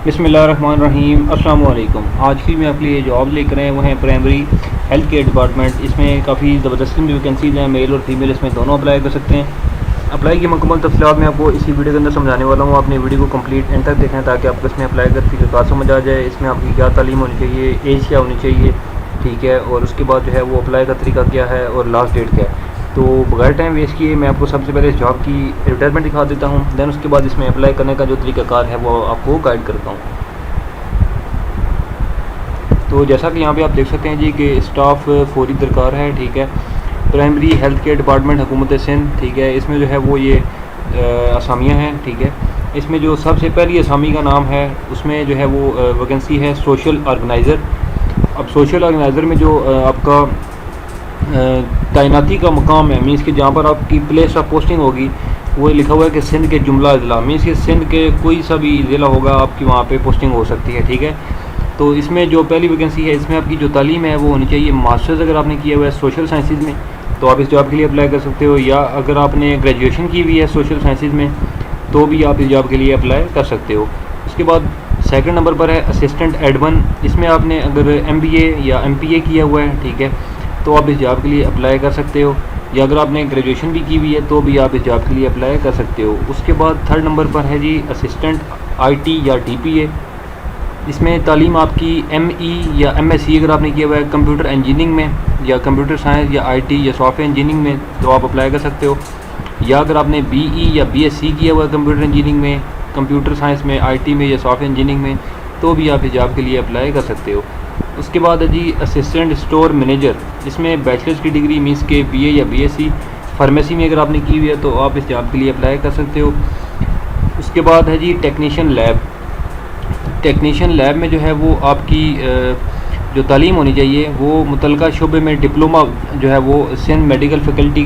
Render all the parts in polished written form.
बिस्मिल्लाहिर्रहमानिर्रहीम अस्सलाम वालेकुम। आज की मैं आपके लिए जॉब लेकर आए वो हैं प्राइमरी हेल्थ केयर डिपार्टमेंट। इसमें काफ़ी ज़बरदस्त वैकेंसीज हैं, मेल और फीमेल इसमें दोनों अप्लाई कर सकते हैं। अप्लाई की मुकम्मल तफसीलात मैं आपको इसी वीडियो के अंदर समझाने वाला हूँ। आपने वीडियो को कंप्लीट एंड तक देखें ताकि आपको इसमें अप्लाई करने की बात समझ आ जाए। इसमें आपकी क्या तालीम होनी चाहिए, एज क्या होनी चाहिए, ठीक है, और उसके बाद जो है वो अप्लाई का तरीका क्या है और लास्ट डेट क्या है। तो बगैर टाइम वेस्ट किए मैं आपको सबसे पहले इस जॉब की एडवर्टाइजमेंट दिखा देता हूँ, दैन उसके बाद इसमें अप्लाई करने का जो तरीकाकार है वो आपको गाइड करता हूँ। तो जैसा कि यहाँ पे आप देख सकते हैं जी कि स्टाफ फौरी दरकार है, ठीक है, प्राइमरी हेल्थ केयर डिपार्टमेंट हुकूमत सिंध, ठीक है। इसमें जो है वो ये असामियाँ हैं, ठीक है। इसमें जो सबसे पहली असामी का नाम है उसमें जो है वो वैकेंसी है सोशल ऑर्गेनाइज़र। अब सोशल ऑर्गेनाइज़र में जो आपका तैनाती का मकाम है, मीन्स कि जहाँ पर आपकी प्लेस ऑफ पोस्टिंग होगी वो लिखा हुआ है कि सिंध के जुमला ज़िला, मीन्स कि सिंध के कोई सा भी ज़िला होगा आपकी वहाँ पे पोस्टिंग हो सकती है, ठीक है। तो इसमें जो पहली वैकेंसी है इसमें आपकी जो तालीम है वो होनी चाहिए मास्टर्स। अगर आपने किया हुआ है सोशल साइंसेज में तो आप इस जॉब के लिए अप्लाई कर सकते हो, या अगर आपने ग्रेजुएशन की हुई है सोशल साइंसेज में तो भी आप इस जॉब के लिए अप्लाई कर सकते हो। उसके बाद सेकंड नंबर पर है असिस्टेंट एडमिन। इसमें आपने अगर MBA या MPA किया हुआ है, ठीक है, तो आप इस जॉब के लिए अप्लाई कर सकते हो, या अगर आपने ग्रेजुएशन भी की हुई है तो भी आप इस जॉब के लिए अप्लाई कर सकते हो। उसके बाद थर्ड नंबर पर है जी असिस्टेंट IT या DPA। इसमें तालीम आपकी ME या MSc अगर आपने किया हुआ है कंप्यूटर इंजीनियरिंग में या कंप्यूटर साइंस या IT या सॉफ्टवेयर इंजीनियरिंग में तो आप अप्लाई कर सकते हो, या अगर आपने BE या BSc किया हुआ है कंप्यूटर इंजीनियरिंग में, कंप्यूटर साइंस में, IT में या सॉफ्टवेयर इंजीनियरिंग में तो भी आप इस जॉब के लिए अप्लाई कर सकते हो। उसके बाद है जी असिस्टेंट स्टोर मैनेजर। इसमें बैचलर्स की डिग्री मीन्स के BA या BSc फार्मेसी में अगर आपने की हुई है तो आप इस जॉब के लिए अप्लाई कर सकते हो। उसके बाद है जी टेक्नीशियन लैब। टेक्नीशियन लैब में जो है वो आपकी जो तालीम होनी चाहिए वो मुतलका शुबे में डिप्लोमा जो है वो सिंध मेडिकल फैकल्टी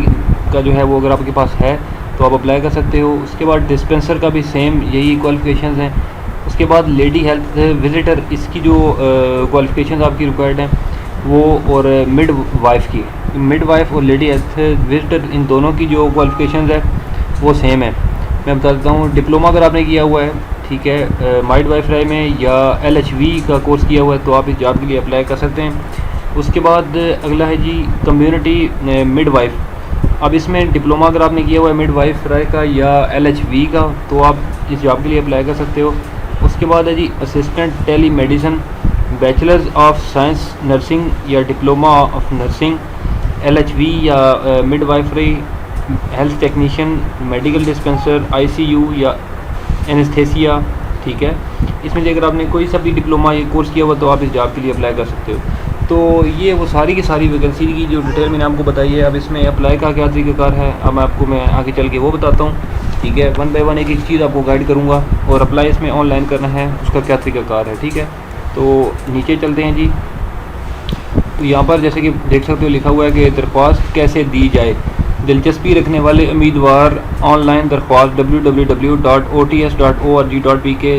का जो है वो अगर आपके पास है तो आप अप्लाई कर सकते हो। उसके बाद डिस्पेंसर का भी सेम यही क्वालिफ़िकेशंस हैं। उसके बाद लेडी हेल्थ विजिटर, इसकी जो क्वालिफ़िकेशंस आपकी रिक्वायर्ड हैं वो, और मिड वाइफ और लेडी हेल्थ विजिटर इन दोनों की जो क्वालिफ़िकेशंस है वो सेम है। मैं बता देता हूँ, डिप्लोमा अगर आपने किया हुआ है, ठीक है, माइड वाइफ राय में या LHV का कोर्स किया हुआ है तो आप इस जॉब के लिए अप्लाई कर सकते हैं। उसके बाद अगला है जी कम्युनिटी मिड वाइफ। अब इसमें डिप्लोमा अगर आपने किया हुआ है मिड वाइफ राय का या LHV का तो आप इस जॉब के लिए अप्लाई कर सकते हो। उसके बाद है जी assistant telemedicine, bachelors of science nursing या डिप्लोमा ऑफ नर्सिंग, LHV या मिड वाइफ राय, health technician, medical dispenser, ICU या एनेस्थेसिया, ठीक है। इसमें अगर आपने कोई सा भी डिप्लोमा ये कोर्स किया हुआ तो आप इस जॉब के लिए अप्लाई कर सकते हो। तो ये वो सारी की सारी वैकेंसी की जो डिटेल मैंने आपको बताई है। अब इसमें अप्लाई का क्या तरीकाकार है अब मैं आगे चल के वो बताता हूँ, ठीक है। वन बाय वन एक एक चीज़ आपको गाइड करूँगा, और अप्लाई इसमें ऑनलाइन करना है उसका क्या तरीकाकार है, ठीक है। तो नीचे चलते हैं जी। तो यहाँ पर जैसे कि देख सकते हो लिखा हुआ है कि दरख्वास्त कैसे दी जाए। दिलचस्पी रखने वाले उम्मीदवार ऑनलाइन दरख्वास्त www.ots.org.pk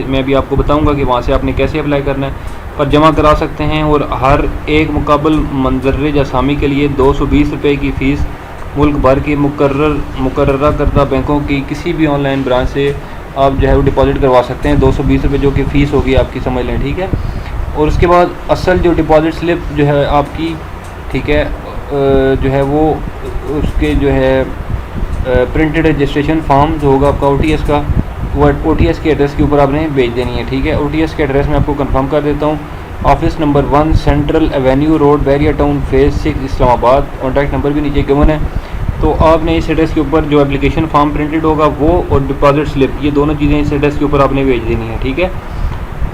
में भी आपको बताऊंगा कि वहाँ से आपने कैसे अप्लाई करना है, पर जमा करा सकते हैं। और हर एक मुकाबल मंदरज असामी के लिए 220 रुपये की फ़ीस मुल्क भर के मुकर्ररा करदा बैंकों की किसी भी ऑनलाइन ब्रांच से आप जो है वो डिपॉजिट करवा सकते हैं। 220 रुपये जो कि फ़ीस होगी आपकी, समझ लें, ठीक है। और उसके बाद असल जो डिपॉजिट स्लिप जो है आपकी, ठीक है, जो है वो उसके जो है प्रिंटेड रजिस्ट्रेशन फॉर्म जो होगा आपका OTS का, वो OTS के एड्रेस के ऊपर आपने भेज देनी है, ठीक है। OTS के एड्रेस मैं आपको कंफर्म कर देता हूँ। Office number 1 central avenue road, Bahria town, phase 6, Islamabad. Contact number भी नीचे गिवन है। तो आपने इस एड्रेस के ऊपर जो एप्लीकेशन फॉर्म प्रिंटेड होगा वो और डिपॉजिट स्लिप, ये दोनों चीज़ें इस एड्रेस के ऊपर आपने भेज देनी है, ठीक है।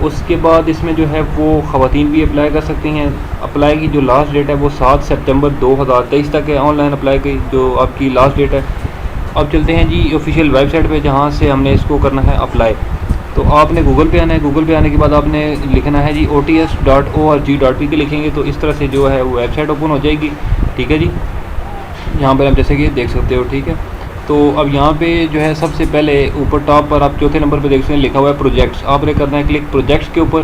उसके बाद इसमें जो है वो ख़वातीन भी अप्लाई कर सकती हैं। अप्लाई की जो लास्ट डेट है वो 7 सितंबर 2023 तक है, ऑनलाइन अप्लाई की जो आपकी लास्ट डेट है। अब चलते हैं जी ऑफिशियल वेबसाइट पे जहाँ से हमने इसको करना है अप्लाई। तो आपने गूगल पे आना है, गूगल पे आने के बाद आपने लिखना है जी ots.org.pk लिखेंगे तो इस तरह से जो है वो वेबसाइट ओपन हो जाएगी, ठीक है जी। यहाँ पर आप जैसे कि देख सकते हो, ठीक है। तो अब यहाँ पे जो है सबसे पहले ऊपर टॉप पर आप चौथे नंबर पे देख सकते हैं लिखा हुआ है प्रोजेक्ट्स। आपने करना है क्लिक प्रोजेक्ट्स के ऊपर।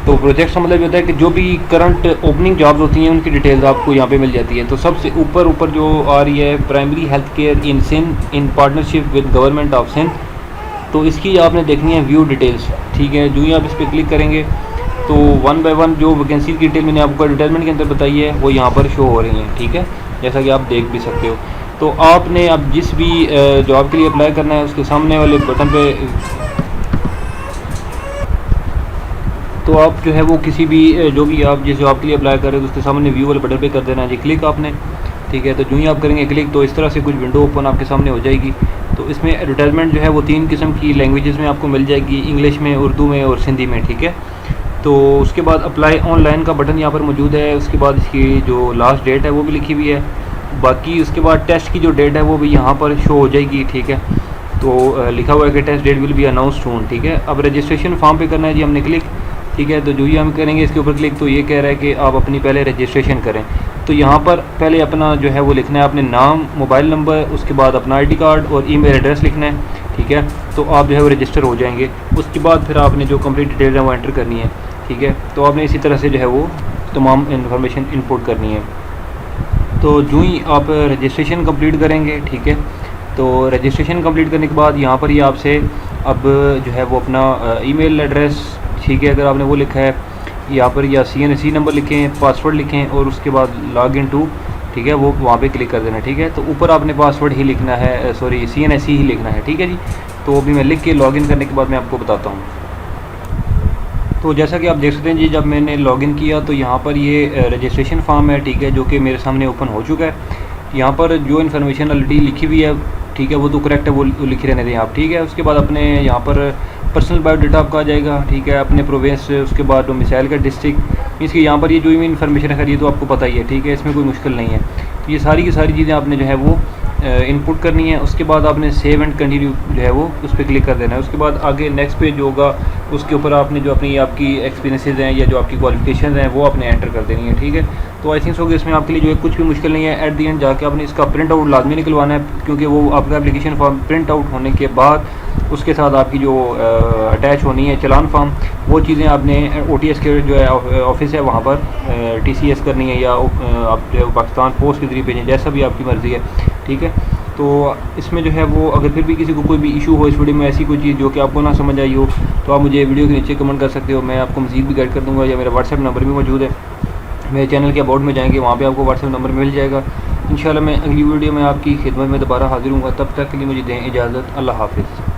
तो प्रोजेक्ट्स का मतलब ये होता है कि जो भी करंट ओपनिंग जॉब्स होती हैं उनकी डिटेल्स आपको यहाँ पे मिल जाती है। तो सबसे ऊपर जो आ रही है primary health care in Sindh in partnership with government of Sindh, तो इसकी आपने देखनी है व्यू डिटेल्स, ठीक है। जो ही आप इस पर क्लिक करेंगे तो वन बाय वन जो वैकेंसी की डिटेल मैंने आपको एडवर्टाइजमेंट के अंदर बताई है वो यहाँ पर शो हो रही हैं, ठीक है, जैसा कि आप देख भी सकते हो। तो आपने अब जिस भी जॉब के लिए अप्लाई करना है उसके सामने वाले बटन पे तो आप जो है वो किसी भी जो भी आप जिस जॉब के लिए अप्लाई कर रहे हो उसके सामने व्यू वाले बटन पे कर देना है जी क्लिक आपने, ठीक है। तो जो ही आप करेंगे क्लिक तो इस तरह से कुछ विंडो ओपन आपके सामने हो जाएगी। तो इसमें एडवर्टाइजमेंट जो है वो 3 किस्म की लैंग्वेजेस में आपको मिल जाएगी, इंग्लिश में, उर्दू में और सिंधी में, ठीक है। तो उसके बाद अप्लाई ऑनलाइन का बटन यहाँ पर मौजूद है। उसके बाद इसकी जो लास्ट डेट है वो भी लिखी हुई है। बाकी उसके बाद टेस्ट की जो डेट है वो भी यहाँ पर शो हो जाएगी, ठीक है। तो लिखा हुआ है कि test date will be announce soon, ठीक है। अब रजिस्ट्रेशन फॉर्म पे करना है जी हमने क्लिक, ठीक है। तो जो ही हम करेंगे इसके ऊपर क्लिक तो ये कह रहा है कि आप अपनी पहले रजिस्ट्रेशन करें। तो यहाँ पर पहले अपना जो है वो लिखना है, अपने नाम, मोबाइल नंबर, उसके बाद अपना आईडी कार्ड और ईमेल एड्रेस लिखना है, ठीक है। तो आप जो है वो रजिस्टर हो जाएंगे। उसके बाद फिर आपने जो कंप्लीट डिटेल है वो एंटर करनी है, ठीक है। तो आपने इसी तरह से जो है वो तमाम इन्फॉर्मेशन इनपुट करनी है। तो जो ही आप रजिस्ट्रेशन कंप्लीट करेंगे, ठीक है, तो रजिस्ट्रेशन कंप्लीट करने के बाद यहाँ पर ही आपसे अब जो है वो अपना ईमेल एड्रेस, ठीक है, अगर आपने वो लिखा है यहाँ पर या CNSE नंबर लिखें, पासवर्ड लिखें और उसके बाद लॉग इन टू, ठीक है, वो वहाँ पे क्लिक कर देना, ठीक है। तो ऊपर आपने पासवर्ड ही लिखना है, सॉरी CNSE ही लिखना है, ठीक है जी। तो अभी मैं लिख के लॉगिन करने के बाद मैं आपको बताता हूँ। तो जैसा कि आप देख सकते हैं जी, जब मैंने लॉगिन किया तो यहाँ पर ये रजिस्ट्रेशन फॉर्म है, ठीक है, जो कि मेरे सामने ओपन हो चुका है। यहाँ पर जो इन्फॉर्मेशन ऑलरेडी लिखी हुई है, ठीक है, वो तो करेक्ट है, वो लिखी रहने दें आप, ठीक है। उसके बाद अपने यहाँ पर पर्सनल बायोडाटा आपका आ जाएगा, ठीक है, अपने प्रोविंस, उसके बाद डोमिसाइल का डिस्ट्रिक्ट, इसकी यहाँ पर ये जो भी इन्फॉर्मेशन है ये तो आपको पता ही है, ठीक है, इसमें कोई मुश्किल नहीं है। तो ये सारी की सारी चीज़ें आपने जो है वो इनपुट करनी है। उसके बाद आपने सेव एंड कंटिन्यू जो है वो उस पर क्लिक कर देना है। उसके बाद आगे नेक्स्ट पेज जो होगा उसके ऊपर आपने जो अपनी आपकी एक्सपीरियंसेस हैं या जो आपकी क्वालिफिकेशन हैं वो आपने एंटर कर देनी है, ठीक है। तो आई थिंक सो कि इसमें आपके लिए जो है कुछ भी मुश्किल नहीं है। एट दी एंड जाके आपने इसका प्रिंट आउट लाजमी निकलवाना है, क्योंकि वो आपका एप्लीकेशन फॉर्म प्रिंट आउट होने के बाद उसके साथ आपकी जो अटैच होनी है चालान फॉर्म, वो चीज़ें आपने OTS के जो है ऑफिस है वहाँ पर TCS करनी है, या आप जो है पाकिस्तान पोस्ट के जरिए भेजें, जैसा भी आपकी मर्ज़ी है, ठीक है। तो इसमें जो है वो अगर फिर भी किसी को कोई भी इशू हो इस वीडियो में, ऐसी कोई चीज़ जो कि आपको ना समझ आई हो, तो आप मुझे वीडियो के नीचे कमेंट कर सकते हो, मैं आपको मज़ीद भी गाइड कर दूँगा, या मेरा व्हाट्सएप नंबर भी मौजूद है। मेरे चैनल के अबाउट में जाएंगे, वहाँ पे आपको व्हाट्सएप नंबर मिल जाएगा। इंशाल्लाह मैं अगली वीडियो में आपकी खिदमत में दोबारा हाजिर हूँगा। तब तक के लिए मुझे दें इजाज़त। अल्लाह हाफ़िज़।